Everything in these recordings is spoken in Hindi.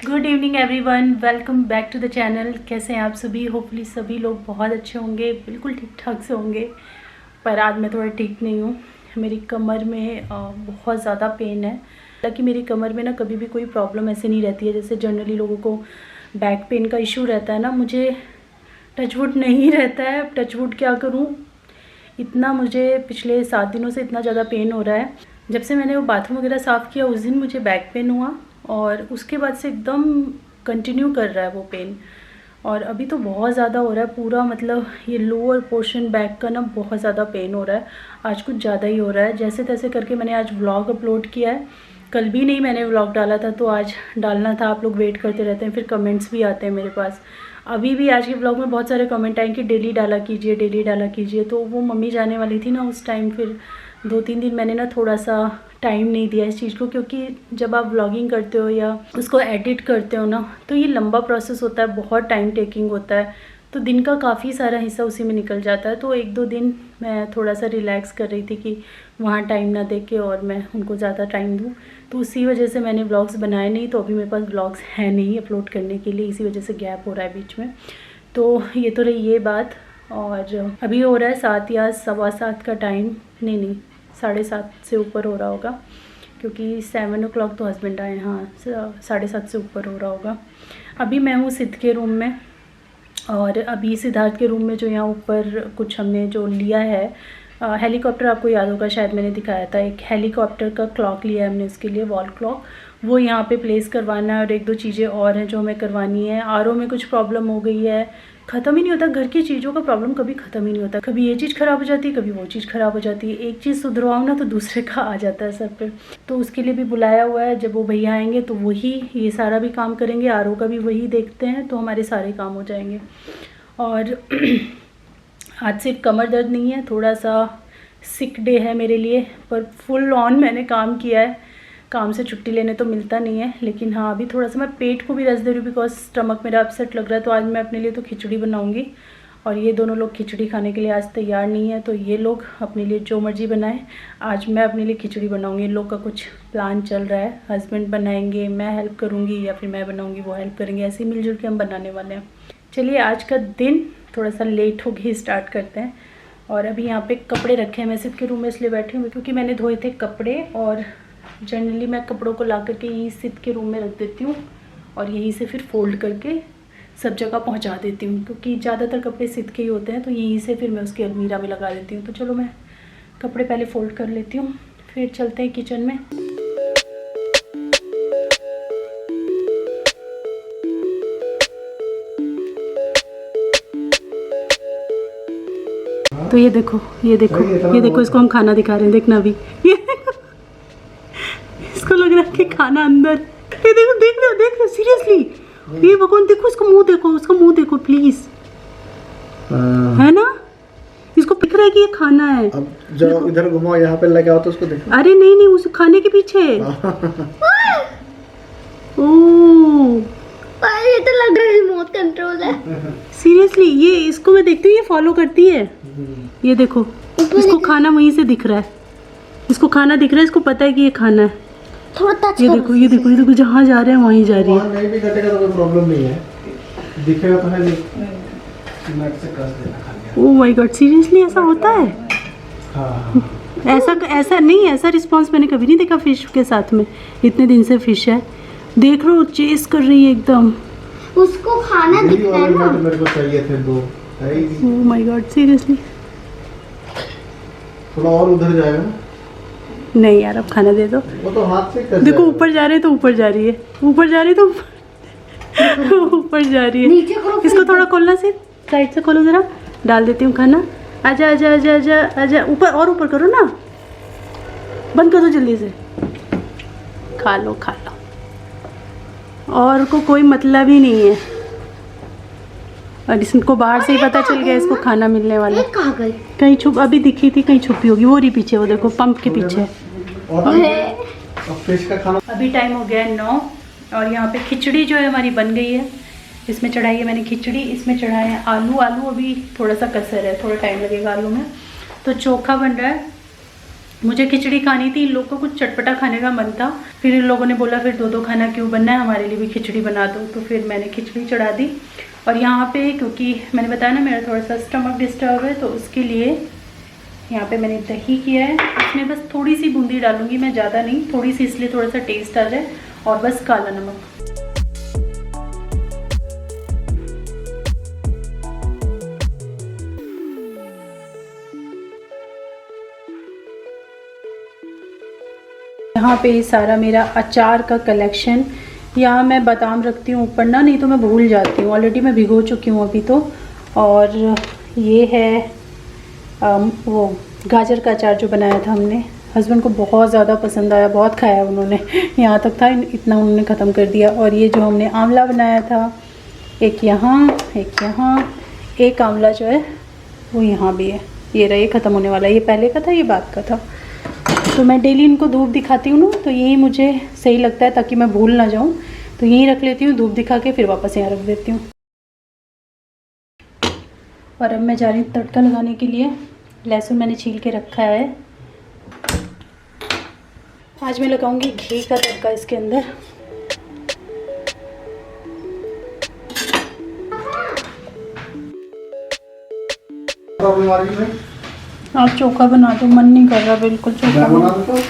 Good evening everyone, welcome back to the channel. कैसे हैं आप सभी? होपफुली सभी लोग बहुत अच्छे होंगे, बिल्कुल ठीक ठाक से होंगे। पर आज मैं थोड़ा ठीक नहीं हूँ। मेरी कमर में बहुत ज़्यादा पेन है। हालांकि मेरी कमर में ना कभी भी कोई प्रॉब्लम ऐसे नहीं रहती है जैसे जनरली लोगों को बैक पेन का इशू रहता है ना। मुझे टचवुड नहीं रहता है। टचवुड क्या करूँ, इतना मुझे पिछले 7 दिनों से इतना ज़्यादा पेन हो रहा है। जब से मैंने वो बाथरूम वगैरह साफ़ किया उस दिन मुझे बैक पेन हुआ और उसके बाद से एकदम कंटिन्यू कर रहा है वो पेन। और अभी तो बहुत ज़्यादा हो रहा है पूरा, मतलब ये लोअर पोर्शन बैक का ना बहुत ज़्यादा पेन हो रहा है। आज कुछ ज़्यादा ही हो रहा है। जैसे तैसे करके मैंने आज व्लॉग अपलोड किया है। कल भी नहीं मैंने व्लॉग डाला था तो आज डालना था। आप लोग वेट करते रहते हैं, फिर कमेंट्स भी आते हैं मेरे पास। अभी भी आज के व्लॉग में बहुत सारे कमेंट आए कि डेली डाला कीजिए, डेली डाला कीजिए। तो वो मम्मी जाने वाली थी ना उस टाइम, फिर 2-3 दिन मैंने ना थोड़ा सा टाइम नहीं दिया इस चीज़ को, क्योंकि जब आप व्लॉगिंग करते हो या उसको एडिट करते हो ना तो ये लंबा प्रोसेस होता है, बहुत टाइम टेकिंग होता है। तो दिन का काफ़ी सारा हिस्सा उसी में निकल जाता है। तो 1-2 दिन मैं थोड़ा सा रिलैक्स कर रही थी कि वहाँ टाइम ना दे के और मैं उनको ज़्यादा टाइम दूँ। तो उसी वजह से मैंने व्लॉग्स बनाए नहीं। तो अभी मेरे पास व्लॉग्स हैं नहीं अपलोड करने के लिए, इसी वजह से गैप हो रहा है बीच में। तो ये तो रही ये बात। और अभी हो रहा है 7 या 7:15 का टाइम, नहीं 7:30 से ऊपर हो रहा होगा, क्योंकि 7 o'clock तो हस्बैंड आए। हाँ, 7:30 से ऊपर हो रहा होगा। अभी मैं हूँ सिद्ध के रूम में, और अभी सिद्धार्थ के रूम में जो यहाँ ऊपर कुछ हमने जो लिया है हेलीकॉप्टर, आपको याद होगा शायद मैंने दिखाया था। एक हेलीकॉप्टर का क्लॉक लिया है हमने उसके लिए, वॉल क्लॉक। वो यहाँ पे प्लेस करवाना है और 1-2 चीज़ें और हैं जो हमें करवानी है। आरओ में कुछ प्रॉब्लम हो गई है, ख़त्म ही नहीं होता। घर की चीज़ों का प्रॉब्लम कभी ख़त्म ही नहीं होता। कभी ये चीज़ ख़राब हो जाती है, कभी वो चीज़ ख़राब हो जाती है। एक चीज़ सुधरवाओ ना तो दूसरे का आ जाता है सर पे। तो उसके लिए भी बुलाया हुआ है। जब वो भैया आएंगे तो वही ये सारा भी काम करेंगे, आरओ का भी वही देखते हैं, तो हमारे सारे काम हो जाएंगे। और आज सिर्फ कमर दर्द नहीं है, थोड़ा सा सिक डे है मेरे लिए, पर फुल ऑन मैंने काम किया है। काम से छुट्टी लेने तो मिलता नहीं है, लेकिन हाँ अभी थोड़ा सा मैं पेट को भी रेस्ट दे रही हूँ बिकॉज स्टमक मेरा अपसेट लग रहा है। तो आज मैं अपने लिए तो खिचड़ी बनाऊँगी, और ये दोनों लोग खिचड़ी खाने के लिए आज तैयार नहीं है। तो ये लोग अपने लिए जो मर्जी बनाएं, आज मैं अपने लिए खिचड़ी बनाऊँगी। इन लोग का कुछ प्लान चल रहा है, हस्बैंड बनाएंगे, मैं हेल्प करूँगी, या फिर मैं बनाऊँगी वो हेल्प करेंगे। ऐसे ही मिलजुल के हम बनाने वाले हैं। चलिए आज का दिन थोड़ा सा लेट हो गई, स्टार्ट करते हैं। और अभी यहाँ पे कपड़े रखे हैं। मैं सिर्फ के रूम में इसलिए बैठी हूँ क्योंकि मैंने धोए थे कपड़े, और जनरली मैं कपड़ों को ला करके यहीं सिद्ध के रूम में रख देती हूँ और यहीं से फिर फोल्ड करके सब जगह पहुँचा देती हूँ, क्योंकि ज़्यादातर कपड़े सिद्ध के ही होते हैं। तो यहीं से फिर मैं उसकी अलमीरा में लगा देती हूँ। तो चलो मैं कपड़े पहले फोल्ड कर लेती हूँ, फिर चलते हैं किचन में। तो ये देखो इसको हम खाना दिखा रहे हैं। देखना अभी ये इसको लग रहा है कि खाना अंदर। ये देखो सीरियसली, ये भगवान देखो उसका मुंह देखो प्लीज, है ना? इसको दिख रहा है कि ये खाना है। अब जब इधर घुमाओ, यहाँ पे लगा हो तो उसको देखो। अरे नहीं उस खाने के पीछे। ओह ये तो लग रहा है रिमोट कंट्रोल है। सीरियसली, ये इसको मैं देखती हूँ, ये फॉलो करती है। ये देखो इसको खाना वहीं से दिख रहा है, इसको खाना दिख रहा है, इसको पता है कि ये खाना है। थोड़ा ये देखो जहाँ जा रहे हैं वहीं जा रही है। नहीं भी कटेगा तो कोई प्रॉब्लम नहीं है, दिखेगा तो है नहीं से कस देना खाली। ओह माय गॉड, सीरियसली ऐसा होता है? हाँ। ऐसा नहीं, ऐसा रिस्पांस मैंने कभी नहीं देखा फिश के साथ में। इतने दिन से फिश है, देख लो चेस कर रही है एकदम। उसको खाना दिखता है ना। मेरे को चाहिए थे 2। ओह माय गॉड, सीरियसली थोड़ा और उधर जाएगा ना। नहीं यार, अब खाना दे दो। वो तो हाथ से कर देखो ऊपर जा रहे हैं तो ऊपर जा रही है, ऊपर जा रही है तो ऊपर जा रही है। नीचे करो, इसको थोड़ा खोलना, सिर्फ साइड से खोलो जरा। डाल देती हूँ खाना। आजा आजा आजा आजा आजा, ऊपर और ऊपर करो ना, बंद कर दो जल्दी से। खा लो और को कोई मतलब ही नहीं है। और इसको बाहर से ही पता चल गया इसको खाना मिलने वाला। कहाँ गई? कहीं छुप, अभी दिखी थी कहीं छुपी होगी। वो रही पीछे, वो देखो पंप के पीछे। फिश का खाना। अभी टाइम हो गया है 9, और यहाँ पे खिचड़ी जो है हमारी बन गई है। इसमें चढ़ाई है मैंने खिचड़ी, इसमें चढ़ाए हैं आलू अभी थोड़ा सा कसर है, थोड़ा टाइम लगेगा आलू में। तो चोखा बन रहा है, मुझे खिचड़ी खानी थी, इन लोग को कुछ चटपटा खाने का मन था। फिर इन लोगों ने बोला फिर 2-2 खाना क्यों बनना है, हमारे लिए भी खिचड़ी बना दो। तो फिर मैंने खिचड़ी चढ़ा दी। और यहाँ पे क्योंकि मैंने बताया ना मेरा थोड़ा सा स्टमक डिस्टर्ब है, तो उसके लिए यहाँ पे मैंने दही किया है। इसमें बस थोड़ी सी बूंदी डालूंगी मैं, ज़्यादा नहीं, थोड़ी सी, इसलिए थोड़ा सा टेस्ट आ जाए। और बस काला नमक। यहाँ पे सारा मेरा अचार का कलेक्शन। यहाँ मैं बादाम रखती हूँ ऊपर ना, नहीं तो मैं भूल जाती हूँ। ऑलरेडी मैं भिगो चुकी हूँ अभी तो। और ये है वो गाजर का अचार जो बनाया था हमने, हस्बैंड को बहुत ज़्यादा पसंद आया, बहुत खाया उन्होंने, यहाँ तक था इतना उन्होंने ख़त्म कर दिया। और ये जो हमने आंवला बनाया था, एक यहाँ एक यहाँ, एक आंवला जो है वो यहाँ भी है। ये रहा, ये ख़त्म होने वाला है। ये पहले का था, ये बाद का था। तो मैं डेली इनको धूप दिखाती हूँ ना, तो यही मुझे सही लगता है ताकि मैं भूल ना जाऊँ। तो यहीं रख लेती हूँ धूप दिखा के, फिर वापस यहाँ रख देती हूँ। और अब मैं जा रही हूँ तड़का लगाने के लिए। लहसुन मैंने छील के रखा है। आज मैं लगाऊंगी घी का तड़का इसके अंदर। आप चोखा बना दो, मन नहीं कर रहा बिल्कुल चोखा बना दो।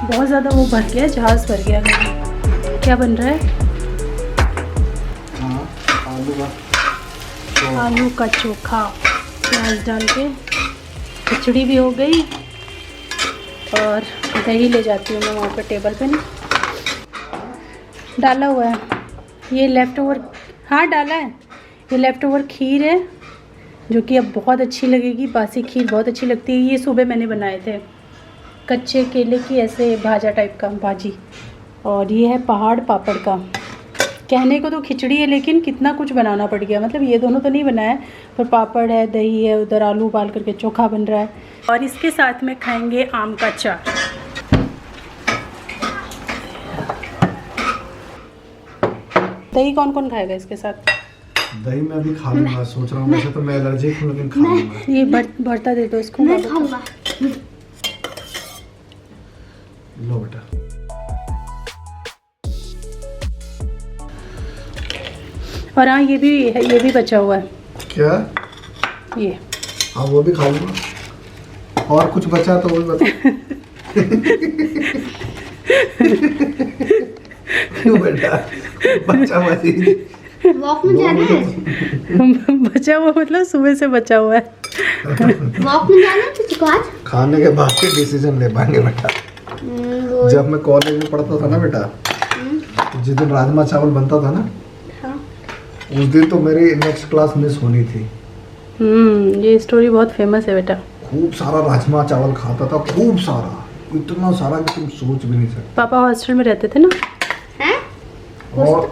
बहुत ज़्यादा वो भर गया, जहाज़ भर गया। क्या बन रहा है? आलू का चोखा, प्याज डाल के। खिचड़ी भी हो गई और दही ले जाती हूँ मैं वहाँ पर टेबल पे ना, डाला हुआ है। ये लेफ़्ट ओवर, हाँ डाला है। ये लेफ़्ट ओवर खीर है जो कि अब बहुत अच्छी लगेगी। बासी खीर बहुत अच्छी लगती है। ये सुबह मैंने बनाए थे, कच्चे केले की ऐसे भाजा टाइप का भाजी। और ये है पहाड़ पापड़ का। कहने को तो खिचड़ी है लेकिन कितना कुछ बनाना पड़ गया। मतलब ये दोनों तो नहीं बनाया, पर पापड़ है, दही है, उधर आलू उबाल करके चोखा बन रहा है। और इसके साथ में खाएंगे आम का अचार। दही कौन कौन खाएगा इसके साथ? दही मैं अभी खा लूंगा, सोच रहा हूँ। वैसे तो मैं एलर्जिक हूँ लेकिन खा लूंगा। ये भरता दे दो इसको। मैं खाऊंगा। लो बेटा। और हाँ ये भी बचा हुआ है। क्या? ये हाँ वो भी खा लूंगा। और कुछ बचा तो वो भी बता। क्यों बेटा? बचा हुआ चीज वॉक में जाना है। बचा हुआ मतलब सुबह से बचा हुआ है। वॉक में जाना है तुझको आज? खाने के बाद के डिसीजन ले पाएंगे बेटा। जब मैं कॉलेज में पढ़ता था ना बेटा, जिस दिन राजमा चावल बनता था ना, उस दिन तो मेरी नेक्स्ट क्लास मिस होनी थी। ये स्टोरी बहुत फेमस है बेटा। खूब सारा राजमा चावल खाता था, खूब सारा, इतना सारा कि तुम सोच भी नहीं सकते। पापा हॉस्टल में रहते थे ना। हैं? और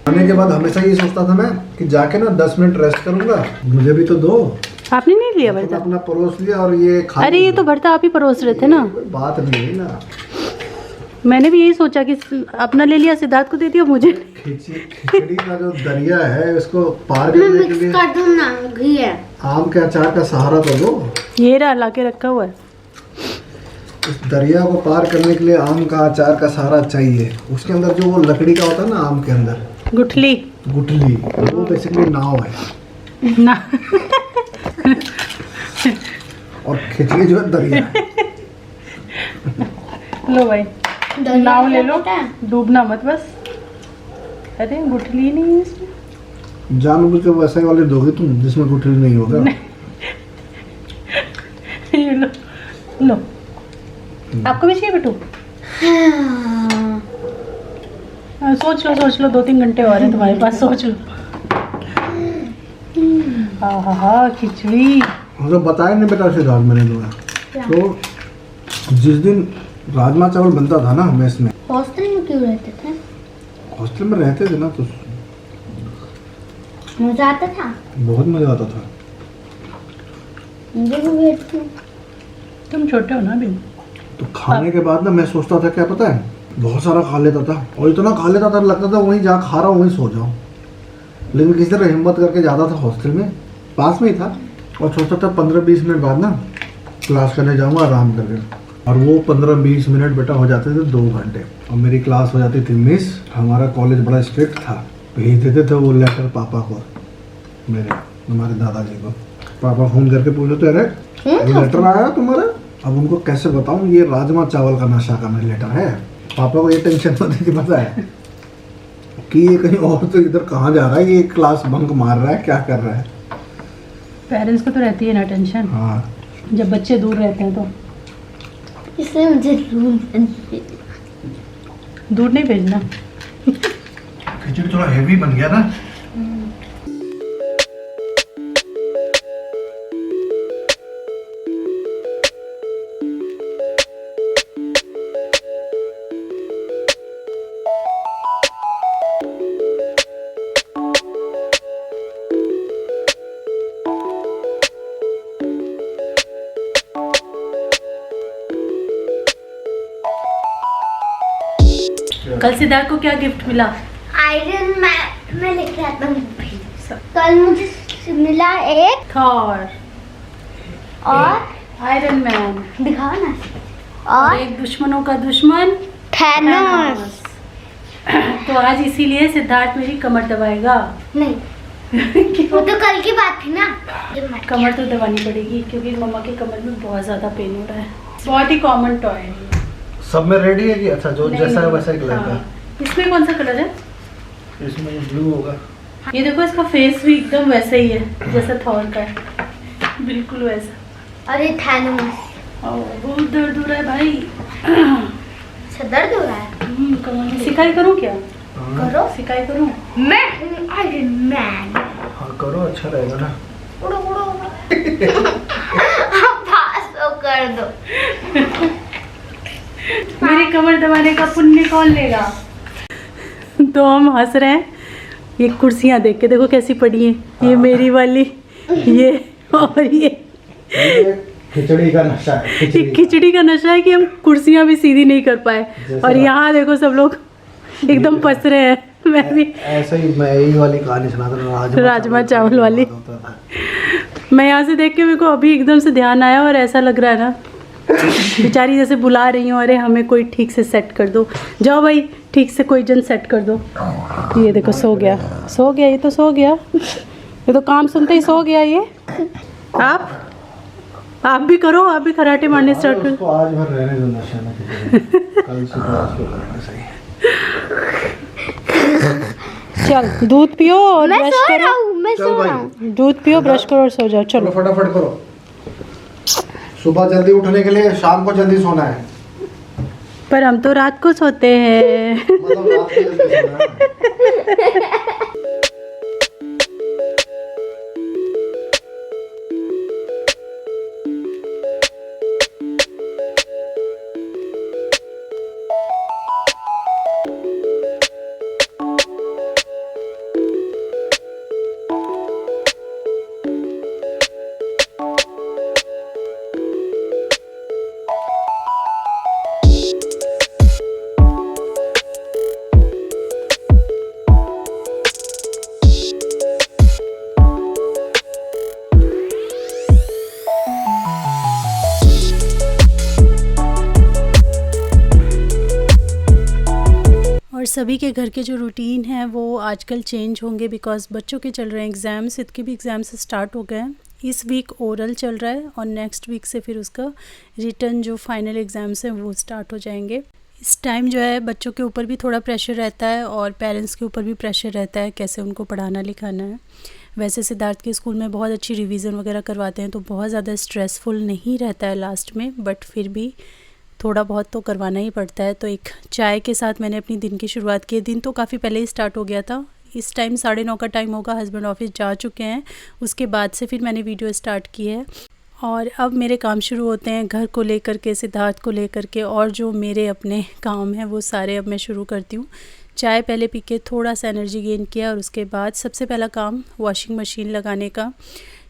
खाने के बाद हमेशा ये सोचता था मैं कि जाके ना 10 मिनट रेस्ट करूंगा, मुझे भी तो दो। आपने नहीं लिया भरता? अपना परोस लिया और ये खा। अरे ये तो भरता आप ही परोस रहे थे ना। बात नहीं है ना। मैंने भी यही सोचा कि अपना ले लिया, सिद्धार्थ को दे दिया, मुझे। खिचड़ी का जो दरिया है इसको पार मैं करने के मिक्स लिए कर दूँ ना, घी है। आम के अचार का सहारा तो दो। ये रहा ला के रखा हुआ है। इस दरिया को पार करने के लिए आम का अचार का सहारा चाहिए। उसके अंदर जो वो लकड़ी का होता है ना, आम के अंदर गुठली, वो बेसिकली नाव है ना। और खिचड़ी जो है दरिया है। लो भाई नाव ले लो, डूबना मत बस। अरे गुठली नहीं है इसमें। जानबूझ के वैसे वाले दोगे तुम जिसमें गुठली नहीं होगा। ये लो लो। आपको भी चाहिए बेटू? सोच लो 2-3 घंटे और हैं तुम्हारे पास, सोच लो। हाँ खिचड़ी। तो बताया नहीं बेटा सिद्धार्थ मैंने तुम्हें। तो जिस दिन राजमा चावल बनता था ना मेस में, हॉस्टल में क्यों रहते थे? हॉस्टल में रहते थे ना तो मजा आता था, बहुत मजा आता था। मुझे भी भेजते। तुम छोटे हो ना अभी। तो खाने के बाद ना मैं सोचता था क्या पता है, बहुत सारा खा लेता था और इतना खा लेता था लगता था वहीं जहाँ खा रहा हूँ वहीं सो जाऊँ। लेकिन किसी तरह हिम्मत करके जाता था हॉस्टल में, पास में ही था, और सोचता था 15-20 मिनट बाद ना क्लास करने जाऊँगा आराम करके। और वो 15-20 मिनट बेटा हो जाते थे 2 घंटे। और मेरी क्लास हो जाती थी मिस। हमारा कॉलेज बड़ा स्ट्रिक्ट था, भेज देते थे वो लेटर पापा को, मेरे हमारे दादाजी को। पापा फोन करके पूछते थे अरे लेटर आया तुम्हारा। अब उनको कैसे बताऊं ये राजमा चावल का नशा का लेटर है। पापा को ये टेंशन होती थी पता है कि ये कहीं और तो इधर कहाँ जा रहा है, ये क्लास बंक मार रहा है, क्या कर रहा है। पेरेंट्स को तो रहती है ना टेंशन। हाँ जब बच्चे दूर रहते हैं तो। इसलिए मुझे दूर नहीं भेजना। खिचड़ी थोड़ा हेवी बन गया ना। कल सिद्धार्थ को क्या गिफ्ट मिला? आयरन मैन मैं लेके आता हूँ। कल मुझे मिला एक थॉर और आयरन मैन, दिखाओ ना, और और एक दुश्मनों का दुश्मन थैनोस। तो आज इसीलिए सिद्धार्थ मेरी कमर दबाएगा। नहीं वो तो कल की बात थी ना। कमर तो दबानी पड़ेगी क्योंकि मम्मा के कमर में बहुत ज़्यादा पेन हो रहा है। बहुत ही कॉमन टॉय है। सब में रेडी है कि अच्छा जो जैसा है वैसा ही कलर का। इसमें कौन सा कलर है? इसमें ब्लू होगा। ये देखो इसका फेस भी एकदम वैसा ही है जैसा थॉर का है, बिल्कुल वैसा। और ये थैनोस। बहुत दर्द हो रहा है भाई। अच्छा दर्द हो रहा है? कमर में सिकाई करूँ क्या? करो। सिकाई करूँ? मैं आयरन मैन। हाँ करो, अच्छा रहेगा ना। उड़ो उड़ो अब पास तो कर दो। मेरी कमर दबाने का पुण्य कौन लेगा? तो हम हंस रहे हैं ये कुर्सियां देख के, देखो कैसी पड़ी हैं। ये मेरी वाली, ये और ये खिचड़ी का नशा है। खिचड़ी का नशा है कि हम कुर्सियां भी सीधी नहीं कर पाए। और यहाँ देखो सब लोग एकदम फंस रहे हैं। मैं भी ऐसे ही, मैं यही वाली कहानी सुनाता था, राजमा चावल वाली। मैं यहाँ से देख के मेरे को अभी एकदम से ध्यान आया और ऐसा लग रहा है ना बेचारी जैसे बुला रही हूँ, अरे हमें कोई ठीक से सेट कर दो, जाओ भाई ठीक से कोई जन सेट कर दो। ये देखो सो गया, सो गया, ये तो सो गया, ये तो काम सुनते ही सो गया। ये आप भी करो, आप भी खराटे मारने स्टार्ट करो। आज भर रहने दो नशा ना कल से उसको करना सही। चल दूध पियो और ब्रश करो। मैं सो रहा हूँ। दूध पियो, ब्रश करो और सो जाओ। चलो फटाफट करो, सुबह जल्दी उठने के लिए, शाम को जल्दी सोना है। पर हम तो रात को सोते हैं। मतलब रात को जल्दी सोना है। और सभी के घर के जो रूटीन है वो आजकल चेंज होंगे बिकॉज़ बच्चों के चल रहे हैं एग्ज़ाम्स। इसके भी एग्ज़ाम्स स्टार्ट हो गए हैं। इस वीक ओरल चल रहा है और नेक्स्ट वीक से फिर उसका रिटर्न जो फाइनल एग्ज़ाम्स हैं वो स्टार्ट हो जाएंगे। इस टाइम जो है बच्चों के ऊपर भी थोड़ा प्रेशर रहता है और पेरेंट्स के ऊपर भी प्रेशर रहता है कैसे उनको पढ़ाना लिखाना है। वैसे सिद्धार्थ के स्कूल में बहुत अच्छी रिवीजन वगैरह करवाते हैं तो बहुत ज़्यादा स्ट्रेसफुल नहीं रहता है लास्ट में, बट फिर भी थोड़ा बहुत तो करवाना ही पड़ता है। तो एक चाय के साथ मैंने अपनी दिन की शुरुआत की। दिन तो काफ़ी पहले ही स्टार्ट हो गया था, इस टाइम 9:30 का टाइम होगा, हस्बैंड ऑफिस जा चुके हैं। उसके बाद से फिर मैंने वीडियो स्टार्ट की है और अब मेरे काम शुरू होते हैं घर को लेकर के, सिद्धार्थ को लेकर के, और जो मेरे अपने काम हैं वो सारे अब मैं शुरू करती हूँ। चाय पहले पी के थोड़ा सा एनर्जी गेन किया और उसके बाद सबसे पहला काम वॉशिंग मशीन लगाने का,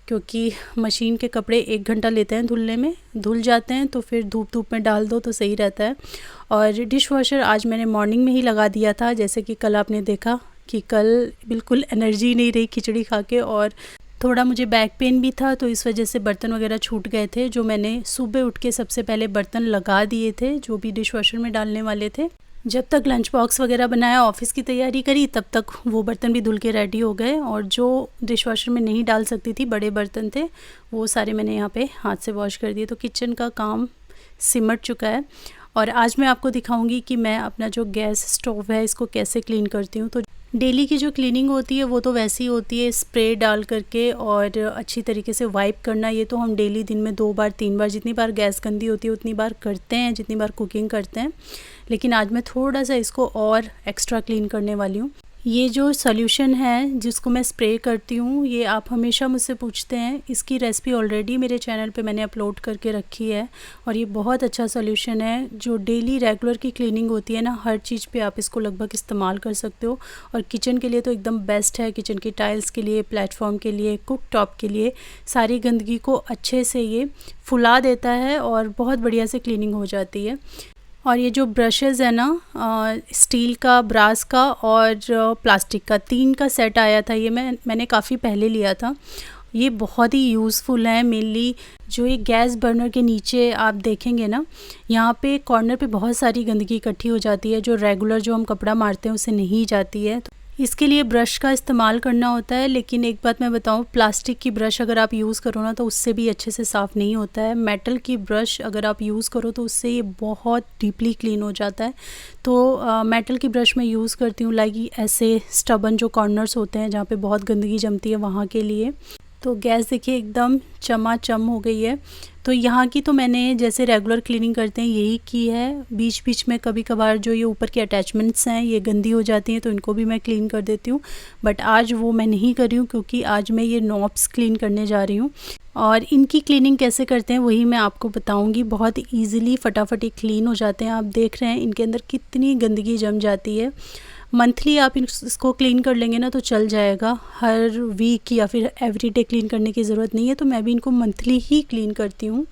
क्योंकि मशीन के कपड़े 1 घंटा लेते हैं धुलने में, धुल जाते हैं तो फिर धूप में डाल दो तो सही रहता है। और डिश वॉशर आज मैंने मॉर्निंग में ही लगा दिया था, जैसे कि कल आपने देखा कि कल बिल्कुल एनर्जी नहीं रही खिचड़ी खा के, और थोड़ा मुझे बैक पेन भी था, तो इस वजह से बर्तन वगैरह छूट गए थे, जो मैंने सुबह उठ के सबसे पहले बर्तन लगा दिए थे जो भी डिश वॉशर में डालने वाले थे। जब तक लंच बॉक्स वगैरह बनाया, ऑफ़िस की तैयारी करी, तब तक वो बर्तन भी धुल के रेडी हो गए। और जो डिश वॉशर में नहीं डाल सकती थी, बड़े बर्तन थे, वो सारे मैंने यहाँ पे हाथ से वॉश कर दिए। तो किचन का काम सिमट चुका है और आज मैं आपको दिखाऊंगी कि मैं अपना जो गैस स्टोव है इसको कैसे क्लीन करती हूँ। तो डेली की जो क्लीनिंग होती है वो तो वैसी होती है, स्प्रे डाल करके और अच्छी तरीके से वाइप करना। ये तो हम डेली दिन में 2 बार 3 बार, जितनी बार गैस गंदी होती है उतनी बार करते हैं, जितनी बार कुकिंग करते हैं। लेकिन आज मैं थोड़ा सा इसको और एक्स्ट्रा क्लीन करने वाली हूँ। ये जो सॉल्यूशन है जिसको मैं स्प्रे करती हूँ, ये आप हमेशा मुझसे पूछते हैं, इसकी रेसिपी ऑलरेडी मेरे चैनल पे मैंने अपलोड करके रखी है और ये बहुत अच्छा सॉल्यूशन है। जो डेली रेगुलर की क्लीनिंग होती है ना, हर चीज़ पे आप इसको लगभग इस्तेमाल कर सकते हो। और किचन के लिए तो एकदम बेस्ट है, किचन की टाइल्स के लिए, प्लेटफॉर्म के लिए, कुक टॉप के लिए, सारी गंदगी को अच्छे से ये फुला देता है और बहुत बढ़िया से क्लीनिंग हो जाती है। और ये जो ब्रशेस है ना, स्टील का, ब्रास का और प्लास्टिक का, 3 का सेट आया था। ये मैंने काफ़ी पहले लिया था। ये बहुत ही यूज़फुल है। मेनली जो ये गैस बर्नर के नीचे आप देखेंगे ना, यहाँ पे कॉर्नर पे बहुत सारी गंदगी इकट्ठी हो जाती है, जो रेगुलर जो हम कपड़ा मारते हैं उससे नहीं जाती है। इसके लिए ब्रश का इस्तेमाल करना होता है। लेकिन एक बात मैं बताऊं, प्लास्टिक की ब्रश अगर आप यूज़ करो ना तो उससे भी अच्छे से साफ़ नहीं होता है। मेटल की ब्रश अगर आप यूज़ करो तो उससे ये बहुत डीपली क्लीन हो जाता है। तो मेटल की ब्रश मैं यूज़ करती हूँ, लाइक ऐसे स्टबन जो कॉर्नर्स होते हैं जहाँ पे बहुत गंदगी जमती है वहाँ के लिए। तो गैस देखिए एकदम चमाचम हो गई है। तो यहाँ की तो मैंने जैसे रेगुलर क्लीनिंग करते हैं यही की है। बीच बीच में कभी कभार जो ये ऊपर की अटैचमेंट्स हैं ये गंदी हो जाती हैं तो इनको भी मैं क्लीन कर देती हूँ, बट आज वो मैं नहीं कर रही हूँ क्योंकि आज मैं ये नॉब्स क्लीन करने जा रही हूँ। और इनकी क्लीनिंग कैसे करते हैं वही मैं आपको बताऊँगी। बहुत ईज़िली फटाफट क्लीन हो जाते हैं। आप देख रहे हैं इनके अंदर कितनी गंदगी जम जाती है। मंथली आप इसको क्लीन कर लेंगे ना तो चल जाएगा, हर वीक या फिर एवरीडे क्लीन करने की ज़रूरत नहीं है। तो मैं भी इनको मंथली ही क्लीन करती हूँ।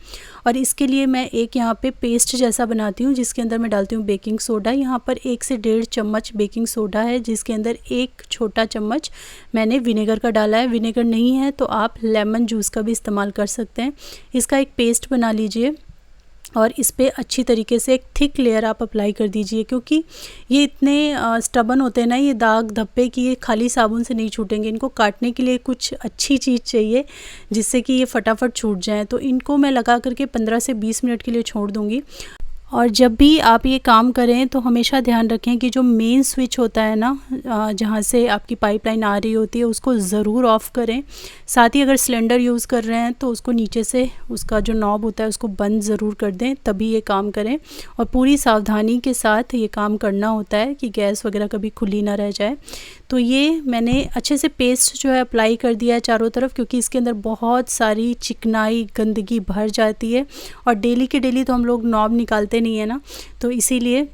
और इसके लिए मैं एक यहाँ पे पेस्ट जैसा बनाती हूँ जिसके अंदर मैं डालती हूँ बेकिंग सोडा। यहाँ पर 1 से 1.5 चम्मच बेकिंग सोडा है, जिसके अंदर 1 छोटा चम्मच मैंने विनेगर का डाला है। विनेगर नहीं है तो आप लेमन जूस का भी इस्तेमाल कर सकते हैं। इसका एक पेस्ट बना लीजिए और इस पे अच्छी तरीके से एक थिक लेयर आप अप्लाई कर दीजिए, क्योंकि ये इतने स्टबन होते हैं ना, ये दाग धब्बे की ये खाली साबुन से नहीं छूटेंगे। इनको काटने के लिए कुछ अच्छी चीज़ चाहिए जिससे कि ये फटाफट छूट जाए। तो इनको मैं लगा करके 15 से 20 मिनट के लिए छोड़ दूँगी। और जब भी आप ये काम करें तो हमेशा ध्यान रखें कि जो मेन स्विच होता है ना, जहाँ से आपकी पाइपलाइन आ रही होती है, उसको ज़रूर ऑफ़ करें। साथ ही अगर सिलेंडर यूज़ कर रहे हैं तो उसको नीचे से उसका जो नॉब होता है उसको बंद ज़रूर कर दें, तभी ये काम करें। और पूरी सावधानी के साथ ये काम करना होता है कि गैस वगैरह कभी खुली ना रह जाए। तो ये मैंने अच्छे से पेस्ट जो है अप्लाई कर दिया है चारों तरफ, क्योंकि इसके अंदर बहुत सारी चिकनाई गंदगी भर जाती है और डेली के डेली तो हम लोग नॉब निकालते नहीं है ना, तो इसीलिए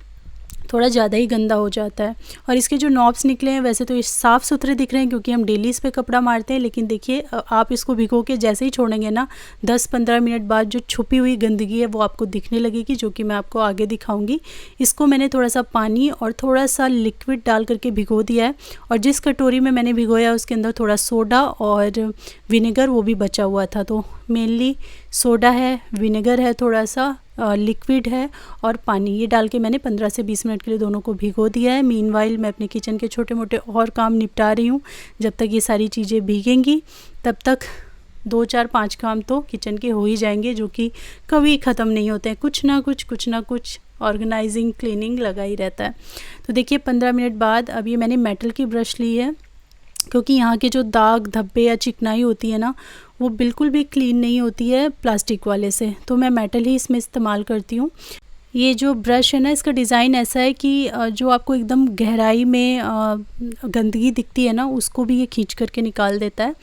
थोड़ा ज़्यादा ही गंदा हो जाता है। और इसके जो नॉब्स निकले हैं वैसे तो ये साफ़ सुथरे दिख रहे हैं क्योंकि हम डेली इस पे कपड़ा मारते हैं, लेकिन देखिए आप इसको भिगो के जैसे ही छोड़ेंगे ना 10-15 मिनट बाद जो छुपी हुई गंदगी है वो आपको दिखने लगेगी, जो कि मैं आपको आगे दिखाऊंगी। इसको मैंने थोड़ा सा पानी और थोड़ा सा लिक्विड डाल करके भिगो दिया है। और जिस कटोरी में मैंने भिगोया उसके अंदर थोड़ा सोडा और विनेगर वो भी बचा हुआ था। तो मेनली सोडा है, विनेगर है, थोड़ा सा लिक्विड है और पानी, ये डाल के मैंने 15 से 20 मिनट के लिए दोनों को भिगो दिया है। मीनवाइल मैं अपने किचन के छोटे मोटे और काम निपटा रही हूँ। जब तक ये सारी चीज़ें भीगेंगी तब तक 2-4-5 काम तो किचन के हो ही जाएंगे, जो कि कभी ख़त्म नहीं होते हैं। कुछ ना कुछ ऑर्गेनाइजिंग क्लीनिंग लगा ही रहता है। तो देखिए 15 मिनट बाद अब ये मैंने मेटल की ब्रश ली है, क्योंकि यहाँ के जो दाग धब्बे या चिकनाई होती है ना वो बिल्कुल भी क्लीन नहीं होती है प्लास्टिक वाले से, तो मैं मेटल ही इसमें इस्तेमाल करती हूँ। ये जो ब्रश है ना, इसका डिज़ाइन ऐसा है कि जो आपको एकदम गहराई में गंदगी दिखती है ना, उसको भी ये खींच करके निकाल देता है।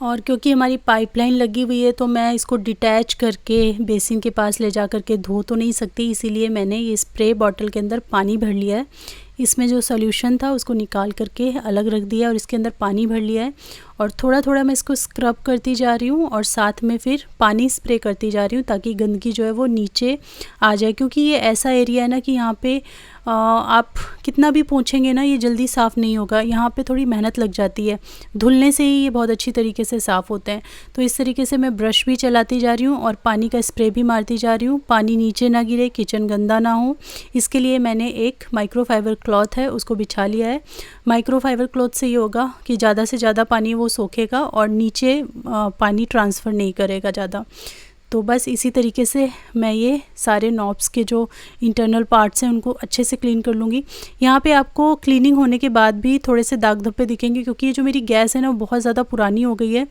और क्योंकि हमारी पाइपलाइन लगी हुई है तो मैं इसको डिटैच करके बेसिन के पास ले जा करके धो तो नहीं सकती, इसीलिए मैंने ये स्प्रे बॉटल के अंदर पानी भर लिया है। इसमें जो सॉल्यूशन था उसको निकाल करके अलग रख दिया और इसके अंदर पानी भर लिया है और थोड़ा थोड़ा मैं इसको स्क्रब करती जा रही हूँ और साथ में फिर पानी स्प्रे करती जा रही हूँ ताकि गंदगी जो है वो नीचे आ जाए। क्योंकि ये ऐसा एरिया है ना कि यहाँ पे आप कितना भी पोंछेंगे ना, ये जल्दी साफ़ नहीं होगा। यहाँ पे थोड़ी मेहनत लग जाती है, धुलने से ही ये बहुत अच्छी तरीके से साफ़ होते हैं। तो इस तरीके से मैं ब्रश भी चलाती जा रही हूँ और पानी का स्प्रे भी मारती जा रही हूँ। पानी नीचे ना गिरे, किचन गंदा ना हो, इसके लिए मैंने एक माइक्रोफाइबर क्लॉथ है उसको बिछा लिया है। माइक्रोफाइबर क्लॉथ से ये होगा कि ज़्यादा से ज़्यादा पानी वो सोखेगा और नीचे पानी ट्रांसफ़र नहीं करेगा ज़्यादा। तो बस इसी तरीके से मैं ये सारे नॉब्स के जो इंटरनल पार्ट्स हैं उनको अच्छे से क्लीन कर लूँगी। यहाँ पे आपको क्लीनिंग होने के बाद भी थोड़े से दाग धब्बे दिखेंगे क्योंकि ये जो मेरी गैस है ना वो बहुत ज़्यादा पुरानी हो गई है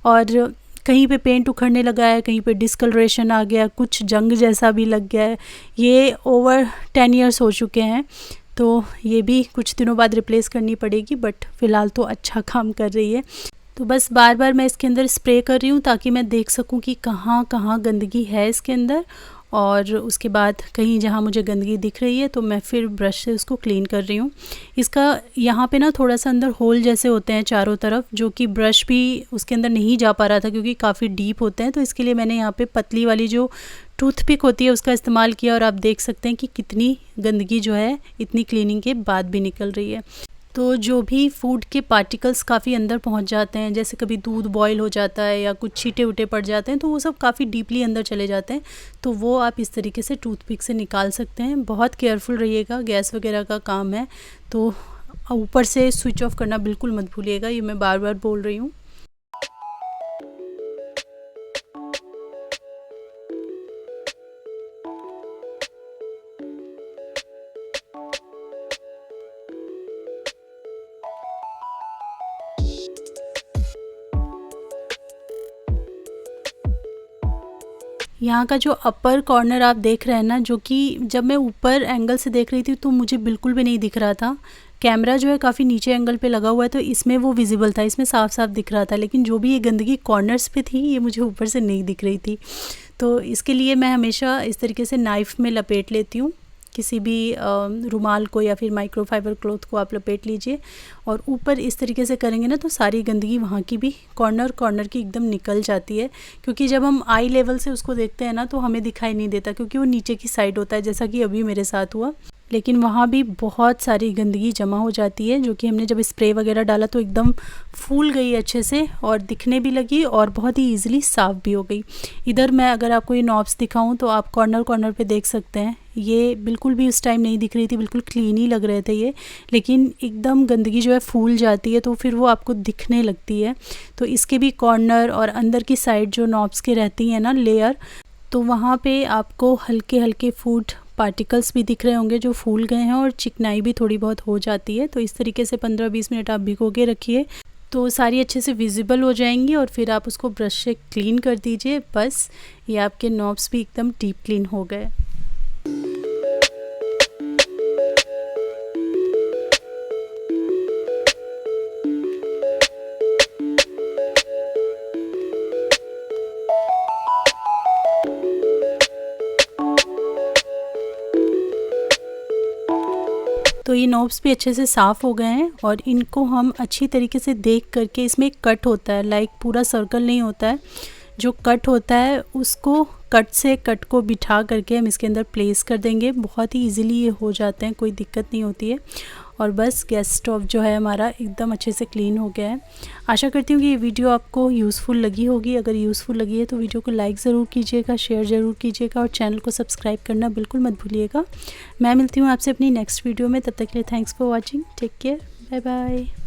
और कहीं पे पेंट उखड़ने लगा है, कहीं पे डिस्कलरेशन आ गया, कुछ जंग जैसा भी लग गया है। ये ओवर 10 ईयर्स हो चुके हैं, तो ये भी कुछ दिनों बाद रिप्लेस करनी पड़ेगी, बट फ़िलहाल तो अच्छा काम कर रही है। तो बस बार बार मैं इसके अंदर स्प्रे कर रही हूँ ताकि मैं देख सकूँ कि कहाँ कहाँ गंदगी है इसके अंदर, और उसके बाद कहीं जहाँ मुझे गंदगी दिख रही है तो मैं फिर ब्रश से उसको क्लीन कर रही हूँ। इसका यहाँ पे ना थोड़ा सा अंदर होल जैसे होते हैं चारों तरफ, जो कि ब्रश भी उसके अंदर नहीं जा पा रहा था क्योंकि काफ़ी डीप होते हैं। तो इसके लिए मैंने यहाँ पे पतली वाली जो टूथपिक होती है उसका इस्तेमाल किया और आप देख सकते हैं कि कितनी गंदगी जो है इतनी क्लीनिंग के बाद भी निकल रही है। तो जो भी फूड के पार्टिकल्स काफ़ी अंदर पहुंच जाते हैं, जैसे कभी दूध बॉईल हो जाता है या कुछ छींटे उटे पड़ जाते हैं, तो वो सब काफ़ी डीपली अंदर चले जाते हैं। तो वो आप इस तरीके से टूथपिक से निकाल सकते हैं। बहुत केयरफुल रहिएगा, गैस वगैरह का काम है तो ऊपर से स्विच ऑफ करना बिल्कुल मत भूलिएगा, ये मैं बार बार बोल रही हूँ। यहाँ का जो अपर कॉर्नर आप देख रहे हैं ना, जो कि जब मैं ऊपर एंगल से देख रही थी तो मुझे बिल्कुल भी नहीं दिख रहा था। कैमरा जो है काफ़ी नीचे एंगल पे लगा हुआ है तो इसमें वो विजिबल था, इसमें साफ साफ दिख रहा था, लेकिन जो भी ये गंदगी कॉर्नर्स पे थी ये मुझे ऊपर से नहीं दिख रही थी। तो इसके लिए मैं हमेशा इस तरीके से नाइफ़ में लपेट लेती हूँ, किसी भी रुमाल को या फिर माइक्रोफाइबर क्लॉथ को आप लपेट लीजिए और ऊपर इस तरीके से करेंगे ना तो सारी गंदगी वहाँ की भी कॉर्नर की एकदम निकल जाती है। क्योंकि जब हम आई लेवल से उसको देखते हैं ना तो हमें दिखाई नहीं देता क्योंकि वो नीचे की साइड होता है, जैसा कि अभी मेरे साथ हुआ। लेकिन वहाँ भी बहुत सारी गंदगी जमा हो जाती है, जो कि हमने जब स्प्रे वगैरह डाला तो एकदम फूल गई अच्छे से और दिखने भी लगी और बहुत ही ईजिली साफ़ भी हो गई। इधर मैं अगर आपको ये नॉब्स दिखाऊं तो आप कॉर्नर पे देख सकते हैं, ये बिल्कुल भी उस टाइम नहीं दिख रही थी, बिल्कुल क्लीन ही लग रहे थे ये, लेकिन एकदम गंदगी जो है फूल जाती है तो फिर वो आपको दिखने लगती है। तो इसके भी कॉर्नर और अंदर की साइड जो नॉब्स के रहती हैं ना लेयर, तो वहाँ पे आपको हल्के हल्के फूड पार्टिकल्स भी दिख रहे होंगे जो फूल गए हैं और चिकनाई भी थोड़ी बहुत हो जाती है। तो इस तरीके से 15-20 मिनट आप भिगो के रखिए तो सारी अच्छे से विजिबल हो जाएंगी और फिर आप उसको ब्रश से क्लीन कर दीजिए। बस ये आपके नॉब्स भी एकदम डीप क्लीन हो गए। तो ये नॉब्स भी अच्छे से साफ़ हो गए हैं और इनको हम अच्छी तरीके से देख करके, इसमें एक कट होता है, लाइक पूरा सर्कल नहीं होता है, जो कट होता है उसको कट को बिठा करके हम इसके अंदर प्लेस कर देंगे। बहुत ही इजीली ये हो जाते हैं, कोई दिक्कत नहीं होती है। और बस गैस स्टोव जो है हमारा एकदम अच्छे से क्लीन हो गया है। आशा करती हूँ कि ये वीडियो आपको यूज़फुल लगी होगी। अगर यूज़फुल लगी है तो वीडियो को लाइक ज़रूर कीजिएगा, शेयर ज़रूर कीजिएगा और चैनल को सब्सक्राइब करना बिल्कुल मत भूलिएगा। मैं मिलती हूँ आपसे अपनी नेक्स्ट वीडियो में, तब तक के लिए thanks for watching, take care, bye bye.